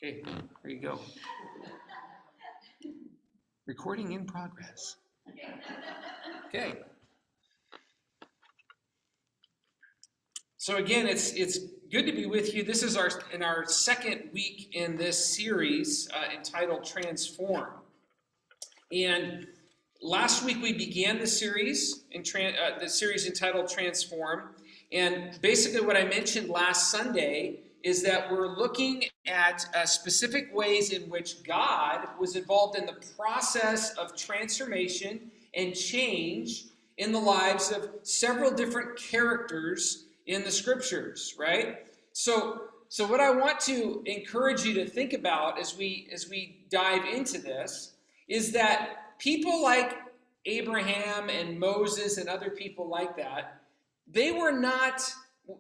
Okay, there you go. Recording in progress. Okay. So again, it's good to be with you. This is our second week in this series entitled Transform. And last week we began the series entitled Transform. And basically what I mentioned last Sunday is that we're looking at specific ways in which God was involved in the process of transformation and change in the lives of several different characters in the scriptures, right? So what I want to encourage you to think about as we dive into this is that people like Abraham and Moses and other people like that, they were not,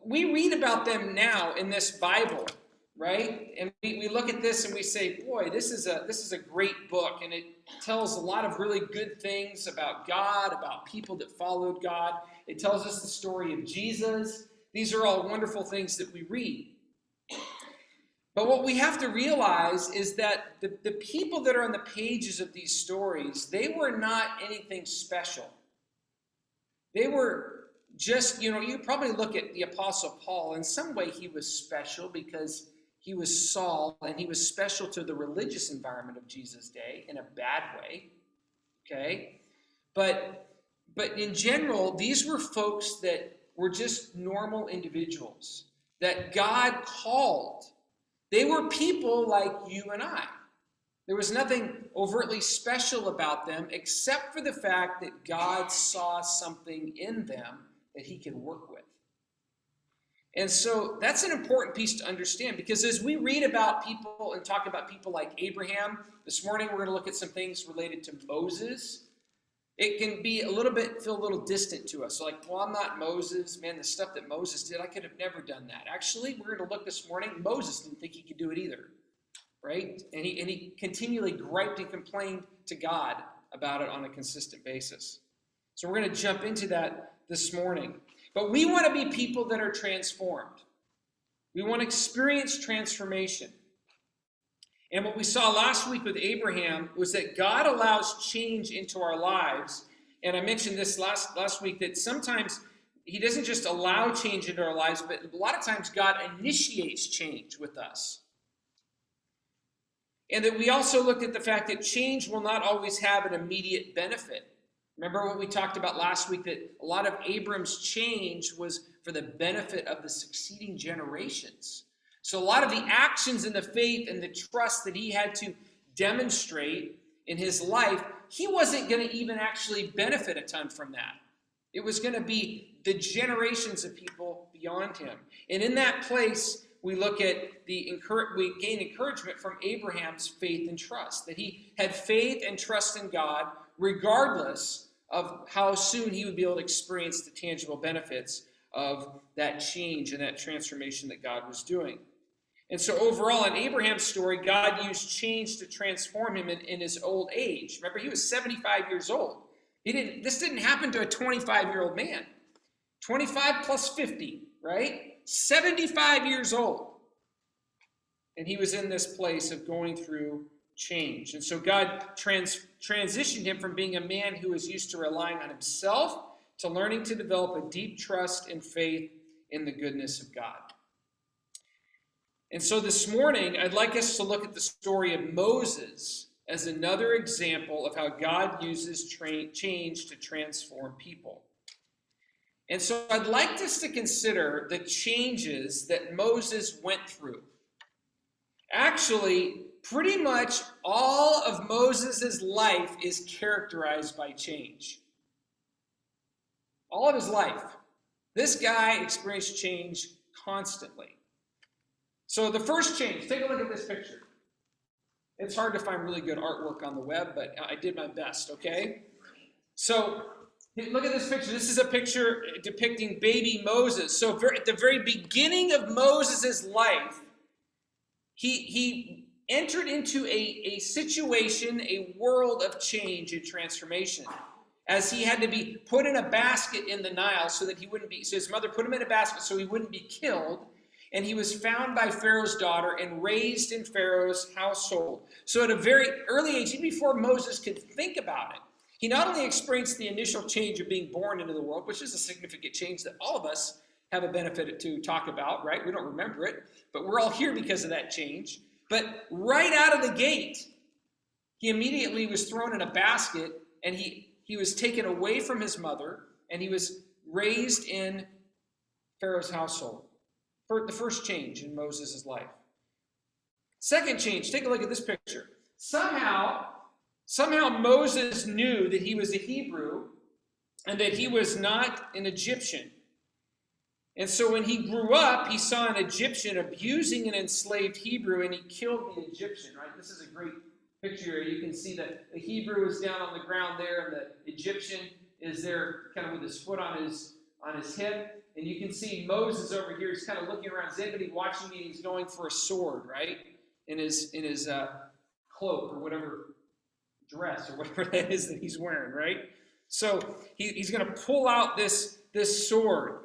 we read about them now in this Bible, right? And we look at this and we say, boy, this is a great book, and it tells a lot of really good things about God, about people that followed God. It tells us the story of Jesus. These are all wonderful things that we read. But what we have to realize is that the people that are on the pages of these stories, they were not anything special. They were just, you probably look at the Apostle Paul. In some way, he was special because he was Saul, and he was special to the religious environment of Jesus' day in a bad way, okay? But in general, these were folks that were just normal individuals that God called. They were people like you and I. There was nothing overtly special about them except for the fact that God saw something in them that he could work with. And so that's an important piece to understand, because as we read about people and talk about people like Abraham, this morning we're going to look at some things related to Moses. It can be feel a little distant to us. So like, well, I'm not Moses. Man, the stuff that Moses did, I could have never done that. Actually, we're going to look this morning. Moses didn't think he could do it either, right? And he continually griped and complained to God about it on a consistent basis. So we're going to jump into that this morning. But we want to be people that are transformed. We want to experience transformation. And what we saw last week with Abraham was that God allows change into our lives. And I mentioned this last week, that sometimes he doesn't just allow change into our lives, but a lot of times God initiates change with us. And that we also looked at the fact that change will not always have an immediate benefit. Remember what we talked about last week, that a lot of Abram's change was for the benefit of the succeeding generations. So a lot of the actions and the faith and the trust that he had to demonstrate in his life, he wasn't going to even actually benefit a ton from that. It was going to be the generations of people beyond him. And in that place, we look at we gain encouragement from Abraham's faith and trust, that he had faith and trust in God regardless of how soon he would be able to experience the tangible benefits of that change and that transformation that God was doing. And so overall, in Abraham's story, God used change to transform him in his old age. Remember, he was 75 years old. This didn't happen to a 25-year-old man. 25 plus 50, right? 75 years old. And he was in this place of going through change. And so God transitioned him from being a man who was used to relying on himself to learning to develop a deep trust and faith in the goodness of God. And so this morning, I'd like us to look at the story of Moses as another example of how God uses change to transform people. And so I'd like us to consider the changes that Moses went through. Actually, pretty much all of Moses' life is characterized by change. All of his life. This guy experienced change constantly. So the first change, take a look at this picture. It's hard to find really good artwork on the web, but I did my best, okay? So look at this picture. This is a picture depicting baby Moses. So at the very beginning of Moses' life, he entered into a situation, a world of change and transformation, as he had to be put in a basket in the Nile so his mother put him in a basket so he wouldn't be killed. and he was found by Pharaoh's daughter and raised in Pharaoh's household. So at a very early age, even before Moses could think about it, he not only experienced the initial change of being born into the world, which is a significant change that all of us have a benefit to talk about, right? We don't remember it, but we're all here because of that change. But right out of the gate, he immediately was thrown in a basket, and he was taken away from his mother, and he was raised in Pharaoh's household. For the first change in Moses' life. Second change, take a look at this picture. Somehow Moses knew that he was a Hebrew and that he was not an Egyptian. And so when he grew up, he saw an Egyptian abusing an enslaved Hebrew, and he killed the Egyptian, right? This is a great picture. You can see that the Hebrew is down on the ground there, and the Egyptian is there kind of with his foot on his hip. And you can see Moses over here. He's kind of looking around. Is anybody watching me? He's going for a sword, right? In his cloak or whatever, dress or whatever that is that he's wearing, right? So he's going to pull out this sword.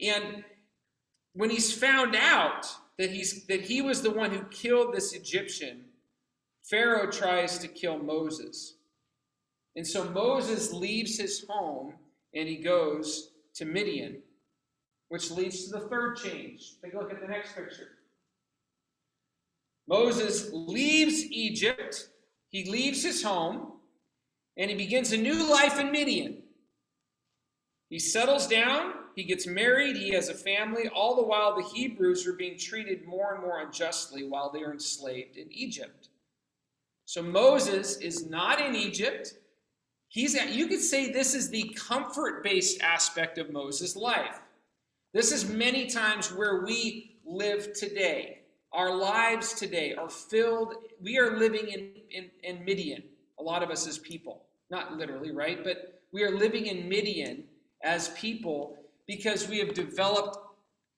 And when he's found out that he was the one who killed this Egyptian, Pharaoh tries to kill Moses. And so Moses leaves his home and he goes to Midian, which leads to the third change. Take a look at the next picture. Moses leaves Egypt, he leaves his home, and he begins a new life in Midian. He settles down, he gets married, he has a family, all the while the Hebrews are being treated more and more unjustly while they are enslaved in Egypt. So Moses is not in Egypt. You could say this is the comfort-based aspect of Moses' life. This is many times where we live today. Our lives today are filled, we are living in Midian, a lot of us as people. Not literally, right? But we are living in Midian as people because we have developed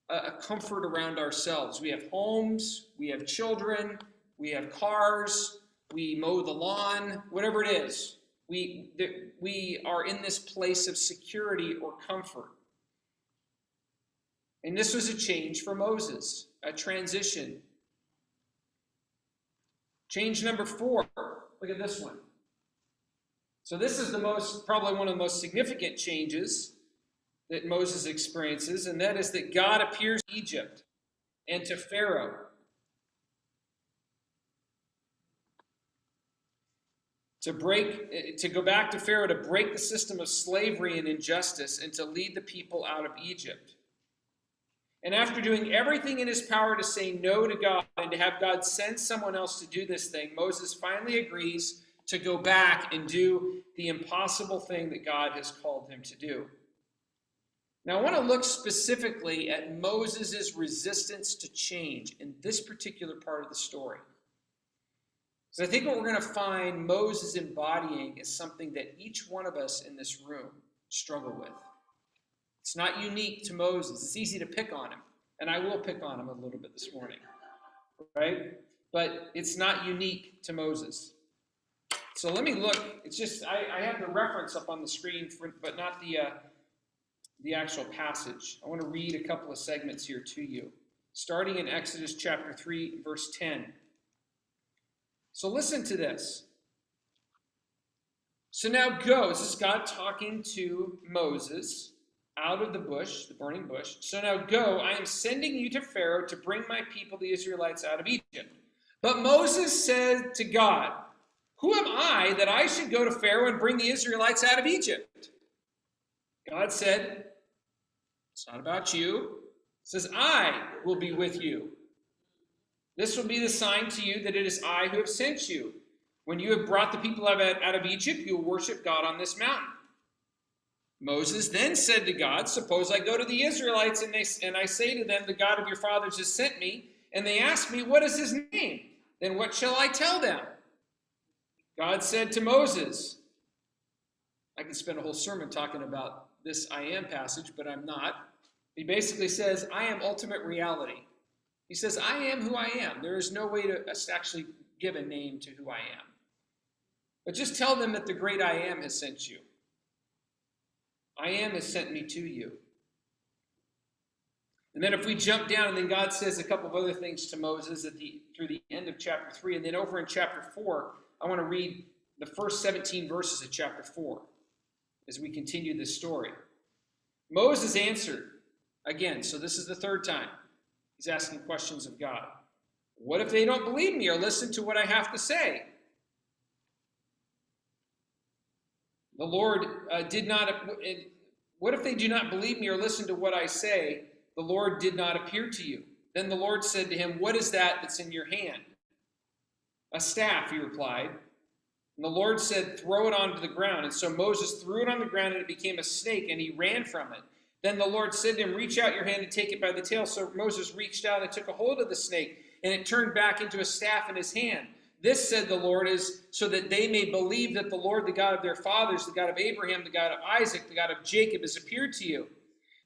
a comfort around ourselves. We have homes, we have children, we have cars, we mow the lawn, whatever it is. We are in this place of security or comfort. And this was a change for Moses, a transition. Change number 4. Look at this one. So this is probably one of the most significant changes that Moses experiences, and that is that God appears to Egypt and to Pharaoh. To go back to Pharaoh, to break the system of slavery and injustice, and to lead the people out of Egypt. And after doing everything in his power to say no to God and to have God send someone else to do this thing, Moses finally agrees to go back and do the impossible thing that God has called him to do. Now, I want to look specifically at Moses' resistance to change in this particular part of the story. So I think what we're going to find Moses embodying is something that each one of us in this room struggle with. It's not unique to Moses. It's easy to pick on him, and I will pick on him a little bit this morning, right? But it's not unique to Moses. So let me look. It's just, I have the reference up on the screen, but not the actual passage. I want to read a couple of segments here to you, starting in Exodus chapter 3, verse 10. So listen to this. So now go. This is God talking to Moses out of the bush, the burning bush. So now go, I am sending you to Pharaoh to bring my people, the Israelites, out of Egypt. But Moses said to God, who am I that I should go to Pharaoh and bring the Israelites out of Egypt? God said, it's not about you. It says, I will be with you. This will be the sign to you that it is I who have sent you. When you have brought the people out of Egypt, you will worship God on this mountain. Moses then said to God, suppose I go to the Israelites and I say to them, the God of your fathers has sent me, and they ask me, what is his name? Then what shall I tell them? God said to Moses, I could spend a whole sermon talking about this I am passage, but I'm not. He basically says, I am ultimate reality. He says, I am who I am. There is no way to actually give a name to who I am. But just tell them that the great I am has sent you. I am has sent me to you. And then if we jump down, and then God says a couple of other things to Moses through the end of chapter 3. And then over in chapter 4, I want to read the first 17 verses of chapter 4 as we continue this story. Moses answered again. So this is the third time he's asking questions of God. What if they don't believe me or listen to what I have to say? The Lord did not. What if they do not believe me or listen to what I say? The Lord did not appear to you. Then the Lord said to him, what is that that's in your hand? A staff, he replied. And the Lord said, throw it onto the ground. And so Moses threw it on the ground, and it became a snake, and he ran from it. Then the Lord said to him, reach out your hand and take it by the tail. So Moses reached out and took a hold of the snake, and it turned back into a staff in his hand. This, said the Lord, is so that they may believe that the Lord, the God of their fathers, the God of Abraham, the God of Isaac, the God of Jacob, has appeared to you.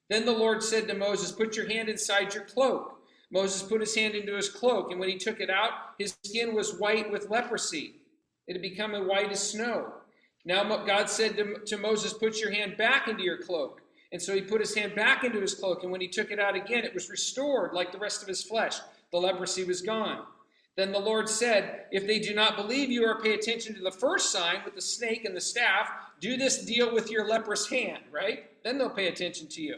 Then the Lord said to Moses, put your hand inside your cloak. Moses put his hand into his cloak, and when he took it out, his skin was white with leprosy. It had become as white as snow. Now God said to Moses, put your hand back into your cloak. And so he put his hand back into his cloak, and when he took it out again, it was restored like the rest of his flesh. The leprosy was gone. Then the Lord said, if they do not believe you or pay attention to the first sign with the snake and the staff, do this deal with your leprous hand, right? Then they'll pay attention to you.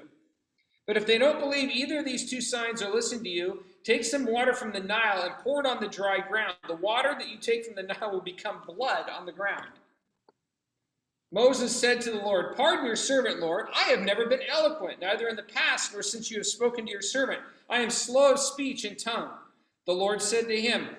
But if they don't believe either of these two signs or listen to you, take some water from the Nile and pour it on the dry ground. The water that you take from the Nile will become blood on the ground. Moses said to the Lord, pardon your servant, Lord. I have never been eloquent, neither in the past nor since you have spoken to your servant. I am slow of speech and tongue. The Lord said to him,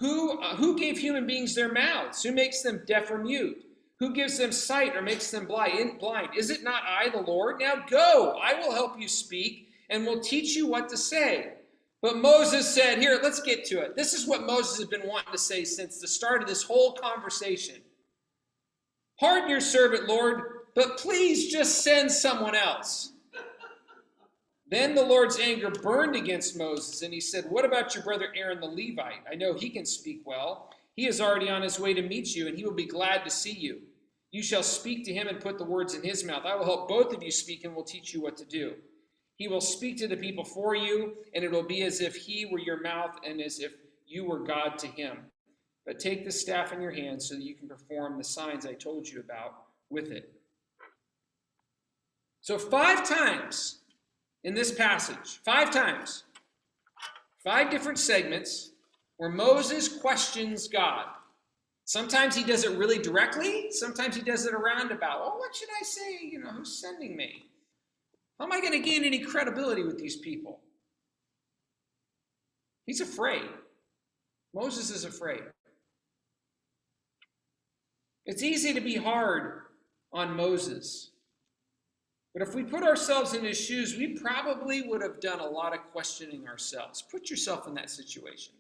Who gave human beings their mouths? Who makes them deaf or mute? Who gives them sight or makes them blind? Is it not I, the Lord? Now go, I will help you speak and will teach you what to say. But Moses said, here, let's get to it. This is what Moses has been wanting to say since the start of this whole conversation. Pardon your servant, Lord, but please just send someone else. Then the Lord's anger burned against Moses, and he said, what about your brother Aaron the Levite? I know he can speak well. He is already on his way to meet you, and he will be glad to see you. You shall speak to him and put the words in his mouth. I will help both of you speak and will teach you what to do. He will speak to the people for you, and it will be as if he were your mouth and as if you were God to him. But take the staff in your hand so that you can perform the signs I told you about with it. So 5 times in this passage, 5 times, 5 different segments where Moses questions God. Sometimes he does it really directly. Sometimes he does it a roundabout. Well, what should I say? Who's sending me? How am I going to gain any credibility with these people? He's afraid. Moses is afraid. It's easy to be hard on Moses. But if we put ourselves in his shoes, we probably would have done a lot of questioning ourselves. Put yourself in that situation.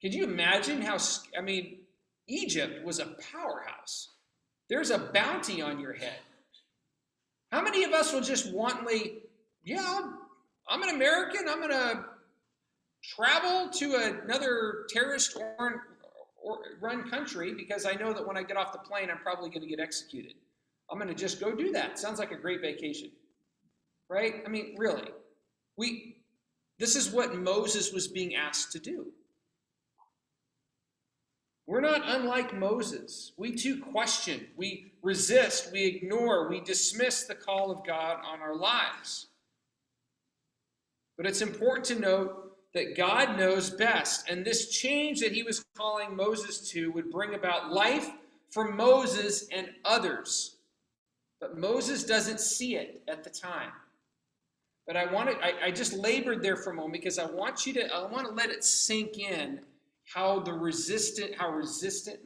Could you imagine Egypt was a powerhouse. There's a bounty on your head. How many of us will just wantonly, I'm an American, I'm going to travel to another terrorist-run country because I know that when I get off the plane, I'm probably going to get executed. I'm going to just go do that. Sounds like a great vacation, right? Really. This is what Moses was being asked to do. We're not unlike Moses. We too question, we resist, we ignore, we dismiss the call of God on our lives. But it's important to note that God knows best, and this change that he was calling Moses to would bring about life for Moses and others. But Moses doesn't see it at the time. But I just labored there for a moment because I want to let it sink in how resistant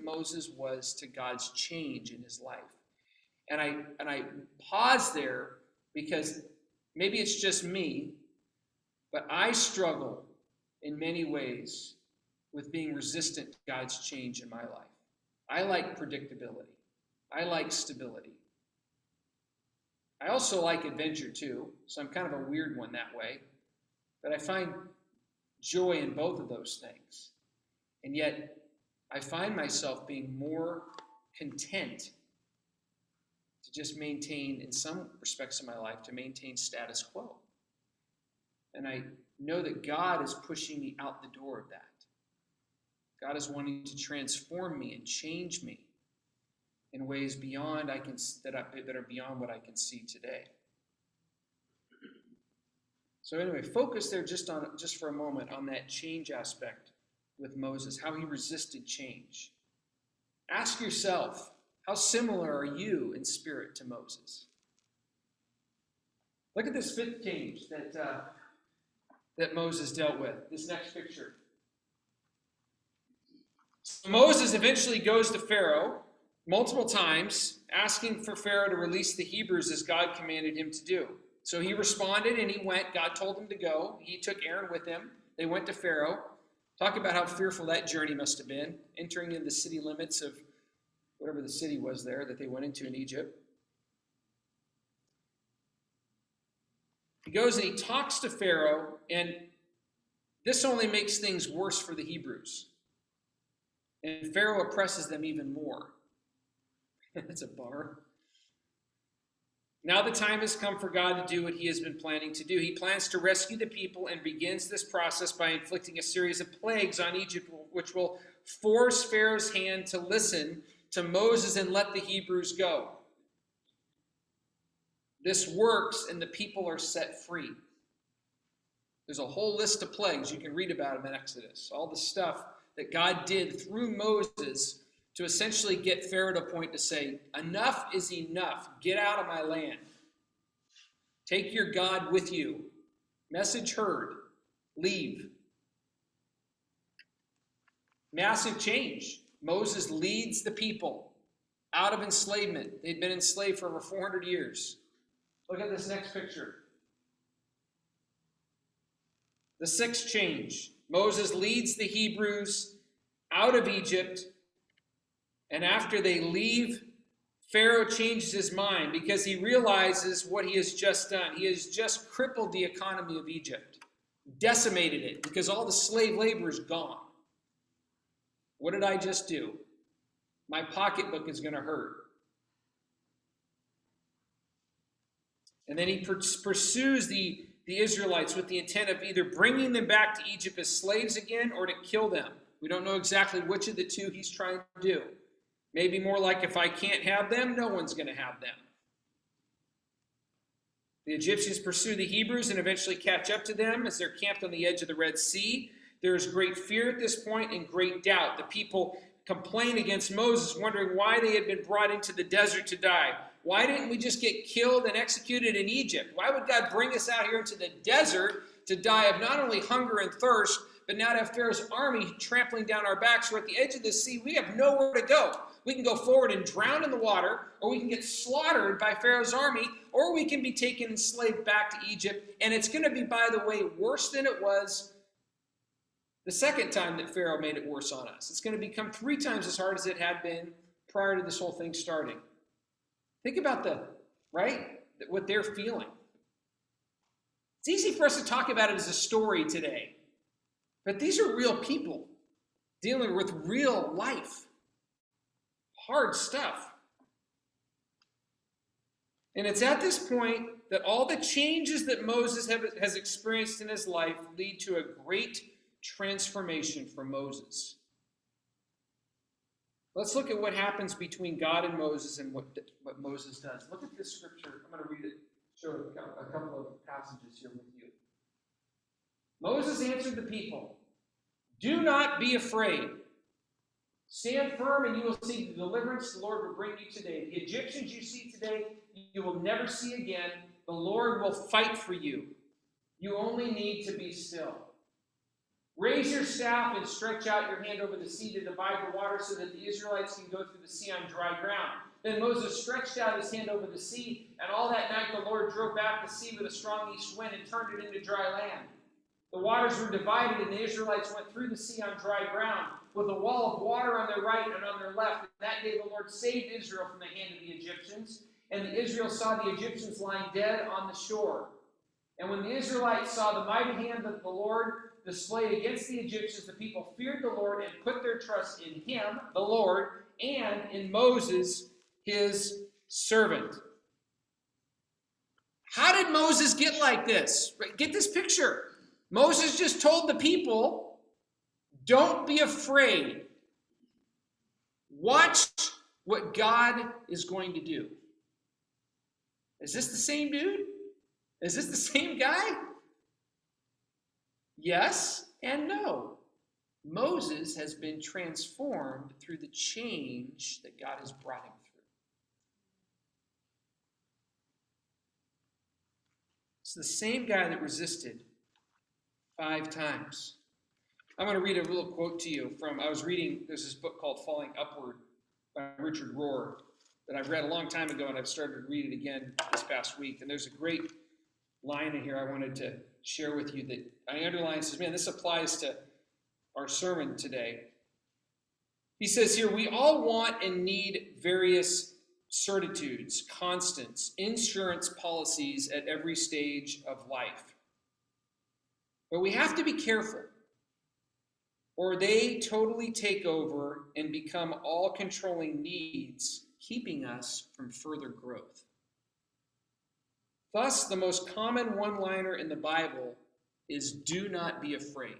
Moses was to God's change in his life. And I pause there because maybe it's just me, but I struggle in many ways with being resistant to God's change in my life. I like predictability. I like stability. I also like adventure too, so I'm kind of a weird one that way. But I find joy in both of those things. And yet, I find myself being more content to just maintain, in some respects of my life, to maintain status quo. And I know that God is pushing me out the door of that. God is wanting to transform me and change me in ways beyond that are beyond what I can see today. So anyway, focus there just for a moment on that change aspect with Moses, how he resisted change. Ask yourself, how similar are you in spirit to Moses? Look at this fifth change that Moses dealt with. This next picture. So Moses eventually goes to Pharaoh multiple times, asking for Pharaoh to release the Hebrews as God commanded him to do. So he responded and he went. God told him to go. He took Aaron with him. They went to Pharaoh. Talk about how fearful that journey must have been, entering into the city limits of whatever the city was there that they went into in Egypt. He goes and he talks to Pharaoh, and this only makes things worse for the Hebrews. And Pharaoh oppresses them even more. That's a bummer. Now the time has come for God to do what he has been planning to do. He plans to rescue the people and begins this process by inflicting a series of plagues on Egypt, which will force Pharaoh's hand to listen to Moses and let the Hebrews go. This works and the people are set free. There's a whole list of plagues. You can read about them in Exodus. All the stuff that God did through Moses to essentially get Pharaoh to a point to say, enough is enough. Get out of my land. Take your God with you. Message heard. Leave. Massive change. Moses leads the people out of enslavement. They'd been enslaved for over 400 years. Look at this next picture. The sixth change. Moses leads the Hebrews out of Egypt. And after they leave, Pharaoh changes his mind because he realizes what he has just done. He has just crippled the economy of Egypt, decimated it because all the slave labor is gone. What did I just do? My pocketbook is going to hurt. And then he pursues the Israelites with the intent of either bringing them back to Egypt as slaves again or to kill them. We don't know exactly which of the two he's trying to do. Maybe more like, if I can't have them, no one's going to have them. The Egyptians pursue the Hebrews and eventually catch up to them as they're camped on the edge of the Red Sea. There is great fear at this point and great doubt. The people complain against Moses, wondering why they had been brought into the desert to die. Why didn't we just get killed and executed in Egypt? Why would God bring us out here into the desert to die of not only hunger and thirst, but now to have Pharaoh's army trampling down our backs? We're at the edge of the sea. We have nowhere to go. We can go forward and drown in the water, or we can get slaughtered by Pharaoh's army, or we can be taken enslaved back to Egypt. And it's going to be, by the way, worse than it was the second time that Pharaoh made it worse on us. It's going to become 3 times as hard as it had been prior to this whole thing starting. Think about what they're feeling. It's easy for us to talk about it as a story today, but these are real people dealing with real life, hard stuff. And it's at this point that all the changes that Moses has experienced in his life lead to a great transformation for Moses. Let's look at what happens between God and Moses and what Moses does. Look at this scripture. I'm going to read it, show a couple of passages here with you. Moses answered the people, "Do not be afraid. Stand firm and you will see the deliverance the Lord will bring you today. The Egyptians you see today, you will never see again. The Lord will fight for you. You only need to be still. Raise your staff and stretch out your hand over the sea to divide the water so that the Israelites can go through the sea on dry ground." Then Moses stretched out his hand over the sea, and all that night the Lord drove back the sea with a strong east wind and turned it into dry land. The waters were divided, and the Israelites went through the sea on dry ground, with a wall of water on their right and on their left. And that day the Lord saved Israel from the hand of the Egyptians, and Israel saw the Egyptians lying dead on the shore. And when the Israelites saw the mighty hand of the Lord displayed against the Egyptians, the people feared the Lord and put their trust in him, the Lord, and in Moses, his servant. How did Moses get like this? Get this picture. Moses just told the people, don't be afraid. Watch what God is going to do. Is this the same dude? Is this the same guy? Yes and no. Moses has been transformed through the change that God has brought him through. It's the same guy that resisted 5 times. I'm going to read a little quote to you from, there's this book called Falling Upward by Richard Rohr that I read a long time ago, and I've started to read it again this past week. And there's a great line in here I wanted to share with you that I underline. Says, man, this applies to our sermon today. He says here, we all want and need various certitudes, constants, insurance policies at every stage of life. But we have to be careful, or they totally take over and become all-controlling needs, keeping us from further growth. Thus, the most common one-liner in the Bible is, do not be afraid.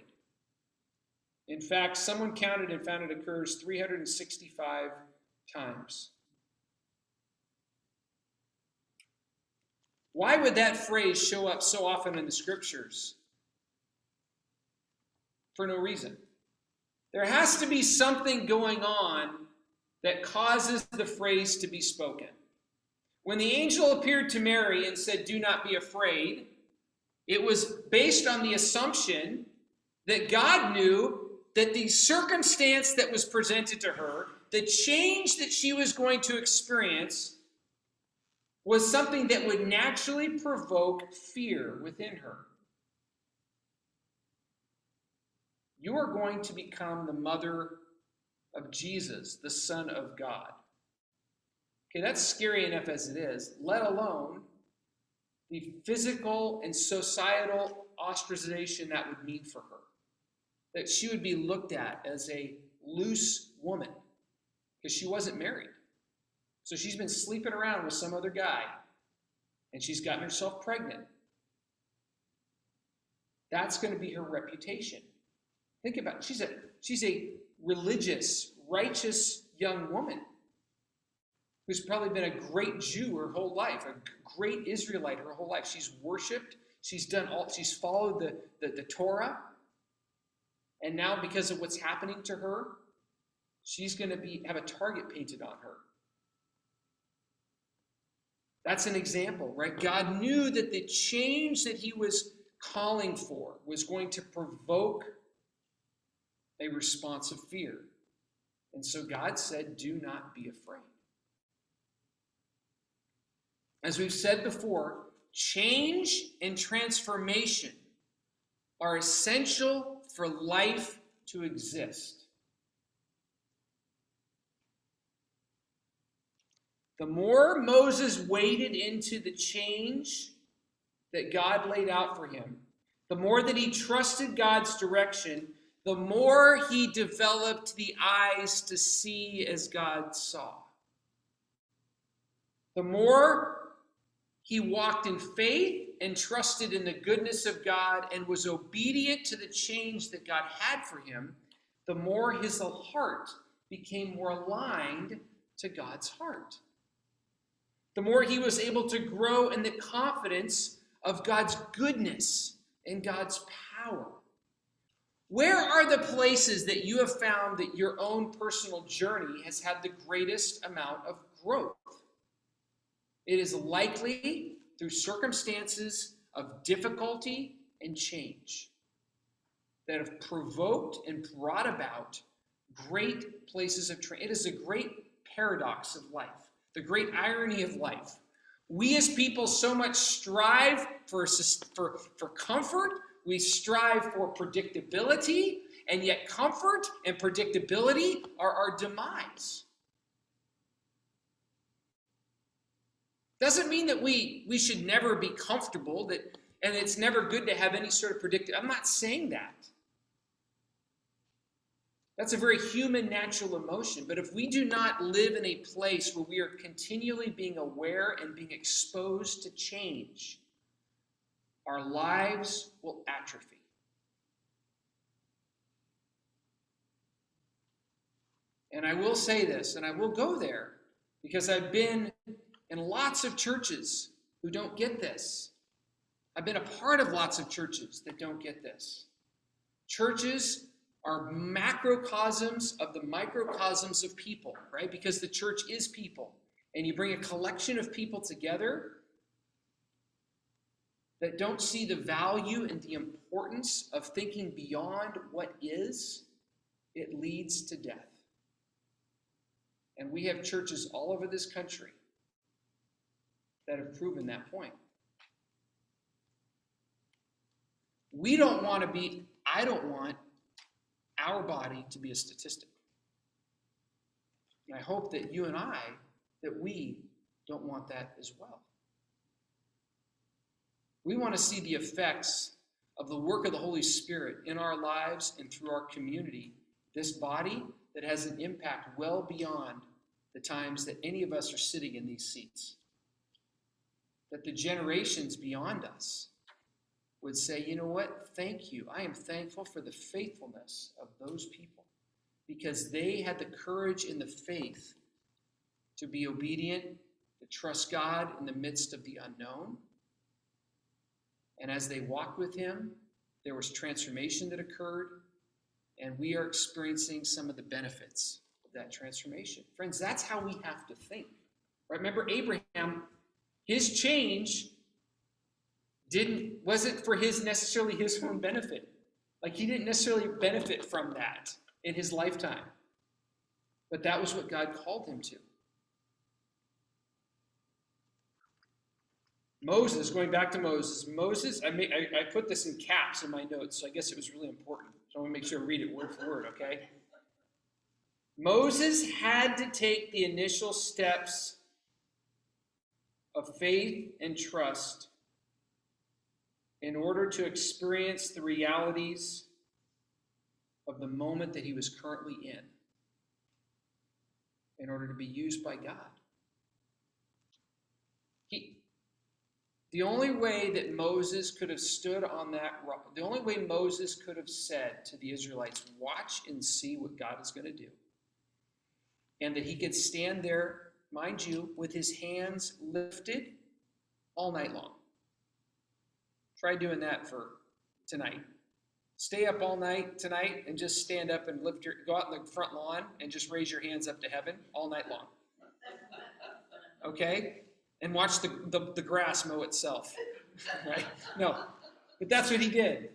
In fact, someone counted and found it occurs 365 times. Why would that phrase show up so often in the scriptures? For no reason. There has to be something going on that causes the phrase to be spoken. When the angel appeared to Mary and said, do not be afraid, it was based on the assumption that God knew that the circumstance that was presented to her, the change that she was going to experience, was something that would naturally provoke fear within her. You are going to become the mother of Jesus, the Son of God. Okay, that's scary enough as it is, let alone the physical and societal ostracization that would mean for her. That she would be looked at as a loose woman because she wasn't married. So she's been sleeping around with some other guy, and she's gotten herself pregnant. That's going to be her reputation. Think about it. She's a religious, righteous young woman who's probably been a great Jew her whole life, a great Israelite her whole life. She's worshipped. She's followed the Torah. And now, because of what's happening to her, she's going to have a target painted on her. That's an example, right? God knew that the change that he was calling for was going to provoke a response of fear. And so God said, do not be afraid. As we've said before, change and transformation are essential for life to exist. The more Moses waded into the change that God laid out for him, the more that he trusted God's direction, the more he developed the eyes to see as God saw. The more he walked in faith and trusted in the goodness of God and was obedient to the change that God had for him, the more his heart became more aligned to God's heart. The more he was able to grow in the confidence of God's goodness and God's power. Where are the places that you have found that your own personal journey has had the greatest amount of growth? It is likely through circumstances of difficulty and change that have provoked and brought about great places of it is a great paradox of life, the great irony of life. We as people so much strive for comfort, we strive for predictability, and yet comfort and predictability are our demise. Doesn't mean that we should never be comfortable, and it's never good to have any sort of predictability. I'm not saying that. That's a very human, natural emotion. But if we do not live in a place where we are continually being aware and being exposed to change, our lives will atrophy. And I will say this, and I will go there, because I've been in lots of churches who don't get this. I've been a part of lots of churches that don't get this. Churches are macrocosms of the microcosms of people, right? Because the church is people. And you bring a collection of people together that don't see the value and the importance of thinking beyond what is, it leads to death. And we have churches all over this country that have proven that point. I don't want our body to be a statistic. And I hope that you and I, that we don't want that as well. We want to see the effects of the work of the Holy Spirit in our lives and through our community, this body that has an impact well beyond the times that any of us are sitting in these seats. That the generations beyond us would say, you know what, thank you. I am thankful for the faithfulness of those people because they had the courage and the faith to be obedient, to trust God in the midst of the unknown. And as they walked with him, there was transformation that occurred, and we are experiencing some of the benefits of that transformation. Friends, that's how we have to think. Right? Remember Abraham, his change wasn't for necessarily his own benefit. Like he didn't necessarily benefit from that in his lifetime. But that was what God called him to. Moses, going back to Moses, I put this in caps in my notes, so I guess it was really important. So I want to make sure I read it word for word, okay? Moses had to take the initial steps of faith and trust in order to experience the realities of the moment that he was currently in order to be used by God. The only way that Moses could have stood on that rock, the only way Moses could have said to the Israelites, watch and see what God is going to do, and that he could stand there, mind you, with his hands lifted all night long. Try doing that for tonight. Stay up all night tonight and just stand up and go out in the front lawn and just raise your hands up to heaven all night long. Okay? And watch the grass mow itself. Right? No. But that's what he did.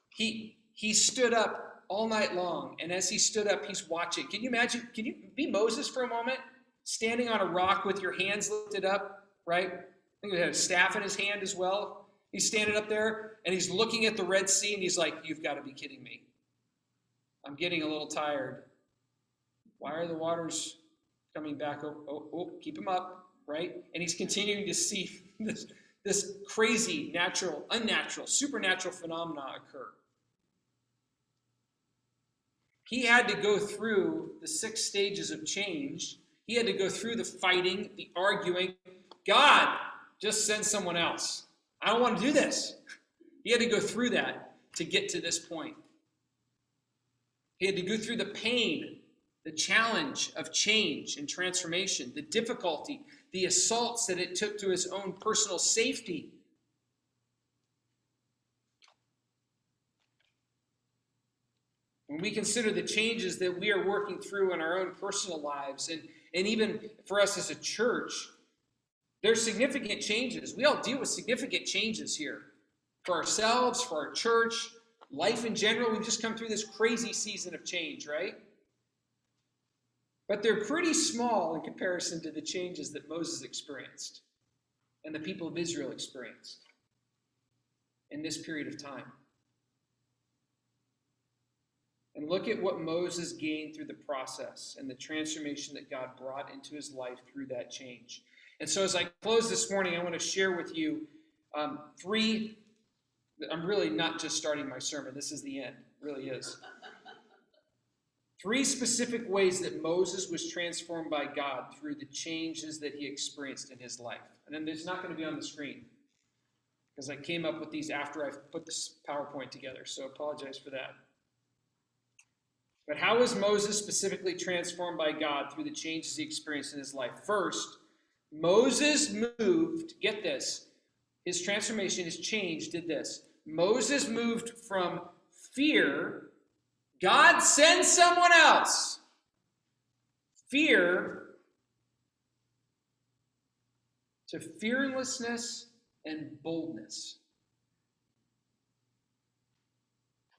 He stood up all night long, and as he stood up, he's watching. Can you imagine? Can you be Moses for a moment? Standing on a rock with your hands lifted up, right? I think he had a staff in his hand as well. He's standing up there, and he's looking at the Red Sea, and he's like, you've got to be kidding me. I'm getting a little tired. Why are the waters coming back? Oh, keep him up. Right? And he's continuing to see this crazy, unnatural, supernatural phenomena occur. He had to go through the 6 stages of change. He had to go through the fighting, the arguing. God, just send someone else. I don't want to do this. He had to go through that to get to this point. He had to go through the pain, the challenge of change and transformation, the difficulty, the assaults that it took to his own personal safety. When we consider the changes that we are working through in our own personal lives, and even for us as a church, there's significant changes. We all deal with significant changes here. For ourselves, for our church, life in general, we've just come through this crazy season of change, right? But they're pretty small in comparison to the changes that Moses experienced and the people of Israel experienced in this period of time. And look at what Moses gained through the process and the transformation that God brought into his life through that change. And so as I close this morning, I want to share with you 3, I'm really not just starting my sermon, this is the end, it really is. 3 specific ways that Moses was transformed by God through the changes that he experienced in his life. And then it's not going to be on the screen because I came up with these after I put this PowerPoint together, so I apologize for that. But how was Moses specifically transformed by God through the changes he experienced in his life? First, Moses moved, get this, his transformation, his change did this. Moses moved from fear, God sends someone else, fear, to fearlessness and boldness.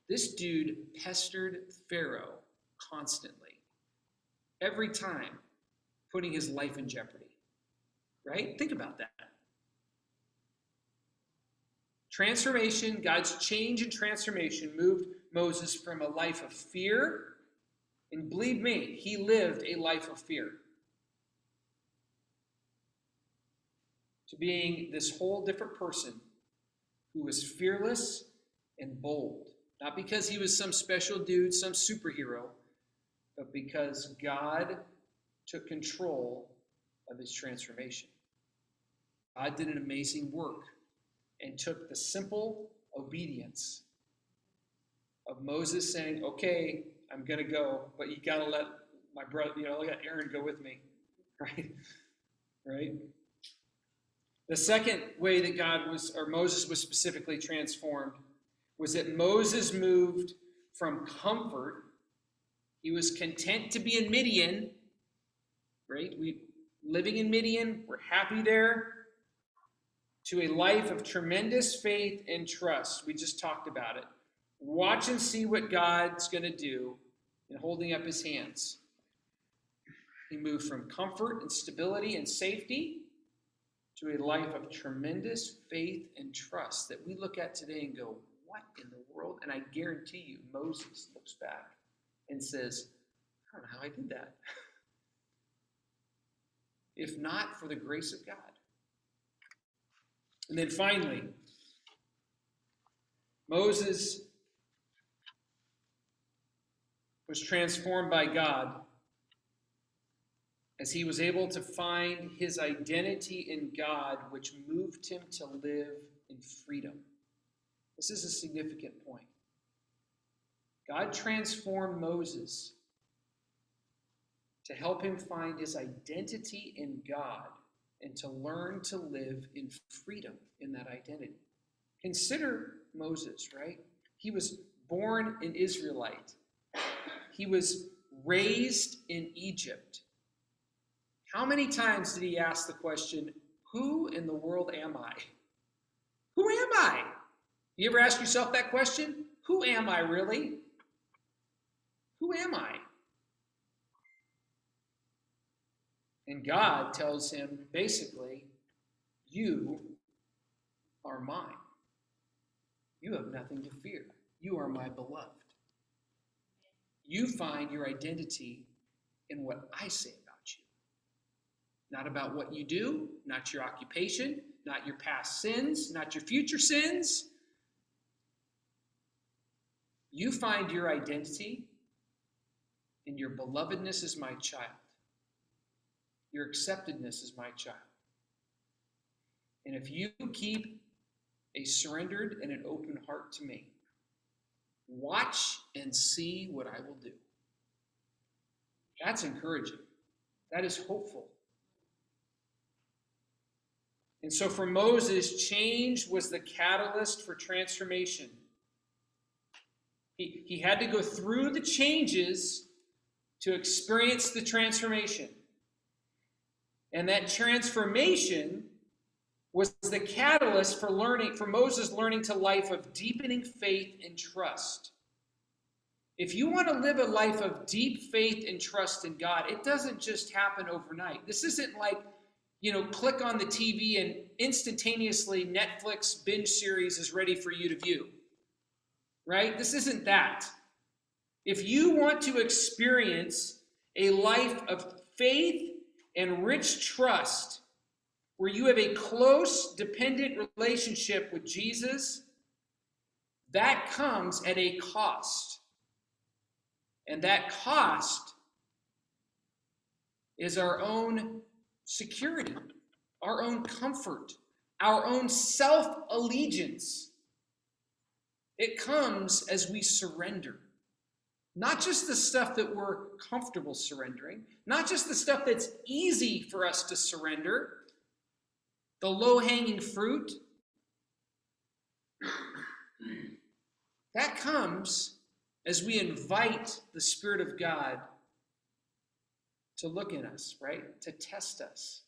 This dude pestered Pharaoh constantly, every time putting his life in jeopardy. Right? Think about that. Transformation, God's change and transformation moved Moses from a life of fear, and believe me, he lived a life of fear, to being this whole different person who was fearless and bold. Not because he was some special dude, some superhero, but because God took control of his transformation. God did an amazing work and took the simple obedience of Moses saying, okay, I'm going to go, but you got to let my brother, let Aaron go with me, right? Right? The second way that Moses was specifically transformed was that Moses moved from comfort. He was content to be in Midian, right? Living in Midian, we're happy there, to a life of tremendous faith and trust. We just talked about it. Watch and see what God's going to do in holding up his hands. He moved from comfort and stability and safety to a life of tremendous faith and trust that we look at today and go, what in the world? And I guarantee you, Moses looks back and says, I don't know how I did that. If not for the grace of God. And then finally, Moses was transformed by God as he was able to find his identity in God, which moved him to live in freedom. This is a significant point. God transformed Moses to help him find his identity in God and to learn to live in freedom in that identity. Consider Moses, right? He was born an Israelite. He was raised in Egypt. How many times did he ask the question, who in the world am I? Who am I? You ever ask yourself that question? Who am I really? Who am I? And God tells him, basically, you are mine. You have nothing to fear. You are my beloved. You find your identity in what I say about you. Not about what you do, not your occupation, not your past sins, not your future sins. You find your identity in your belovedness as my child. Your acceptedness as my child. And if you keep a surrendered and an open heart to me, watch and see what I will do. That's encouraging. That is hopeful. And so for Moses, change was the catalyst for transformation. He had to go through the changes to experience the transformation. And that transformation was the catalyst for Moses learning to life of deepening faith and trust. If you want to live a life of deep faith and trust in God, it doesn't just happen overnight. This isn't like, click on the TV and instantaneously Netflix binge series is ready for you to view. Right? This isn't that. If you want to experience a life of faith and rich trust, where you have a close, dependent relationship with Jesus, that comes at a cost. And that cost is our own security, our own comfort, our own self-allegiance. It comes as we surrender. Not just the stuff that we're comfortable surrendering, not just the stuff that's easy for us to surrender, the low-hanging fruit. That comes as we invite the Spirit of God to look in us, right? To test us,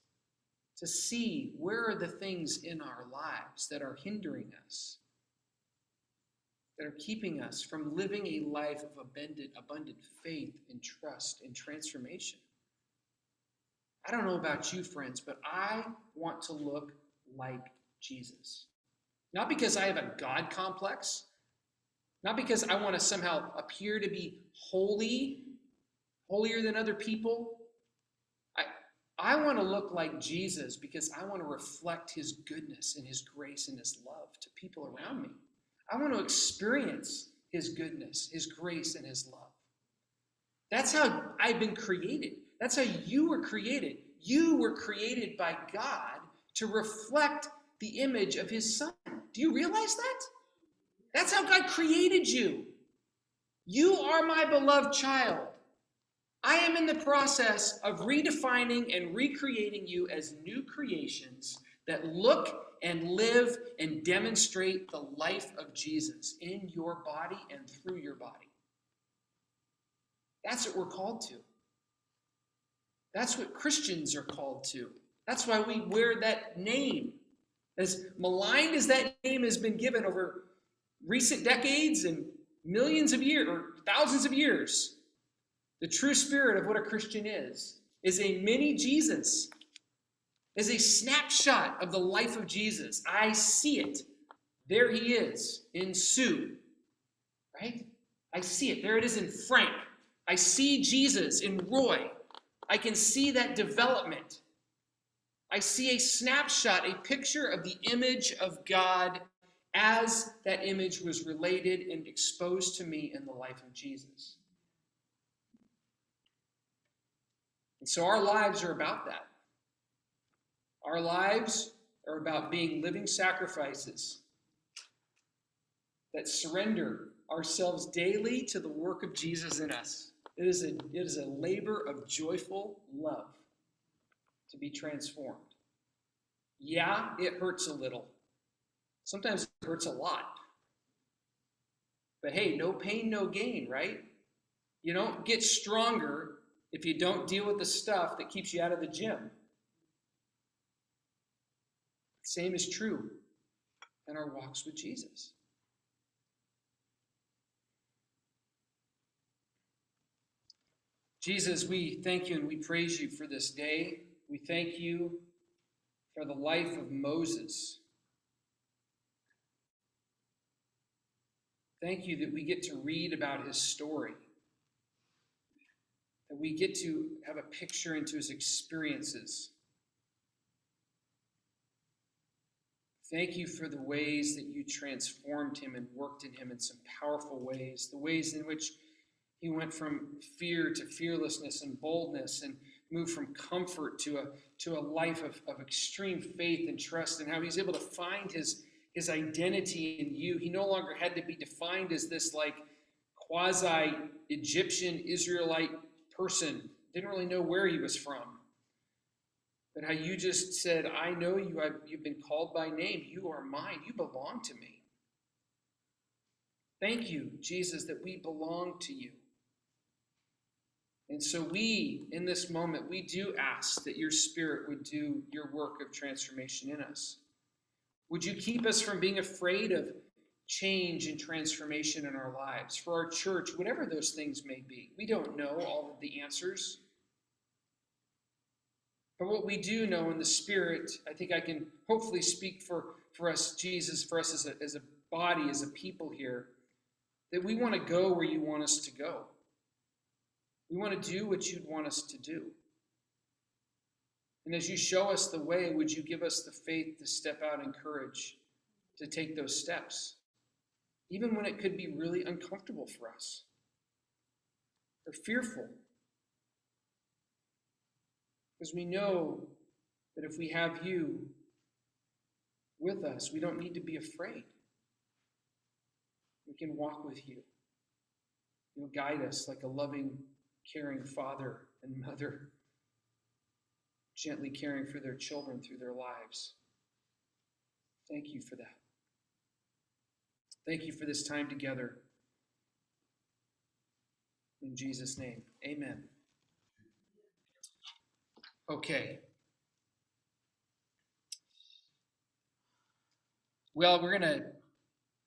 to see where are the things in our lives that are hindering us, that are keeping us from living a life of abundant faith and trust and transformation. I don't know about you, friends, but I want to look like Jesus. Not because I have a God complex, not because I want to somehow appear to be holy, holier than other people. I want to look like Jesus because I want to reflect his goodness and his grace and his love to people around me. I want to experience his goodness, his grace, and his love. That's how I've been created. That's how you were created. You were created by God to reflect the image of his Son. Do you realize that? That's how God created you. You are my beloved child. I am in the process of redefining and recreating you as new creations that look and live and demonstrate the life of Jesus in your body and through your body. That's what we're called to. That's what Christians are called to. That's why we wear that name. As maligned as that name has been given over recent decades and millions of years, or thousands of years, the true spirit of what a Christian is a mini Jesus, is a snapshot of the life of Jesus. I see it. There he is in Sue, right? I see it. There it is in Frank. I see Jesus in Roy. I can see that development. I see a snapshot, a picture of the image of God as that image was related and exposed to me in the life of Jesus. And so our lives are about that. Our lives are about being living sacrifices that surrender ourselves daily to the work of Jesus in us. It is a labor of joyful love to be transformed. Yeah, it hurts a little. Sometimes it hurts a lot. But hey, no pain, no gain, right? You don't get stronger if you don't deal with the stuff that keeps you out of the gym. Same is true in our walks with Jesus. Jesus, we thank you and we praise you for this day. We thank you for the life of Moses. Thank you that we get to read about his story, that we get to have a picture into his experiences. Thank you for the ways that you transformed him and worked in him in some powerful ways, the ways in which he went from fear to fearlessness and boldness and moved from comfort to a life of extreme faith and trust, and how he's able to find his identity in you. He no longer had to be defined as this like quasi-Egyptian Israelite person. Didn't really know where he was from. But how you just said, I know you, you've been called by name. You are mine. You belong to me. Thank you, Jesus, that we belong to you. And so we, in this moment, we do ask that your Spirit would do your work of transformation in us. Would you keep us from being afraid of change and transformation in our lives, for our church, whatever those things may be? We don't know all of the answers. But what we do know in the Spirit, I think I can hopefully speak for us, Jesus, for us as a body, as a people here, that we want to go where you want us to go. We want to do what you'd want us to do. And as you show us the way, would you give us the faith to step out and courage to take those steps, even when it could be really uncomfortable for us or fearful? Because we know that if we have you with us, we don't need to be afraid. We can walk with you. You'll guide us like a loving, caring father and mother, gently caring for their children through their lives. Thank you for that. Thank you for this time together. In Jesus' name, amen. Okay. Well, we're going to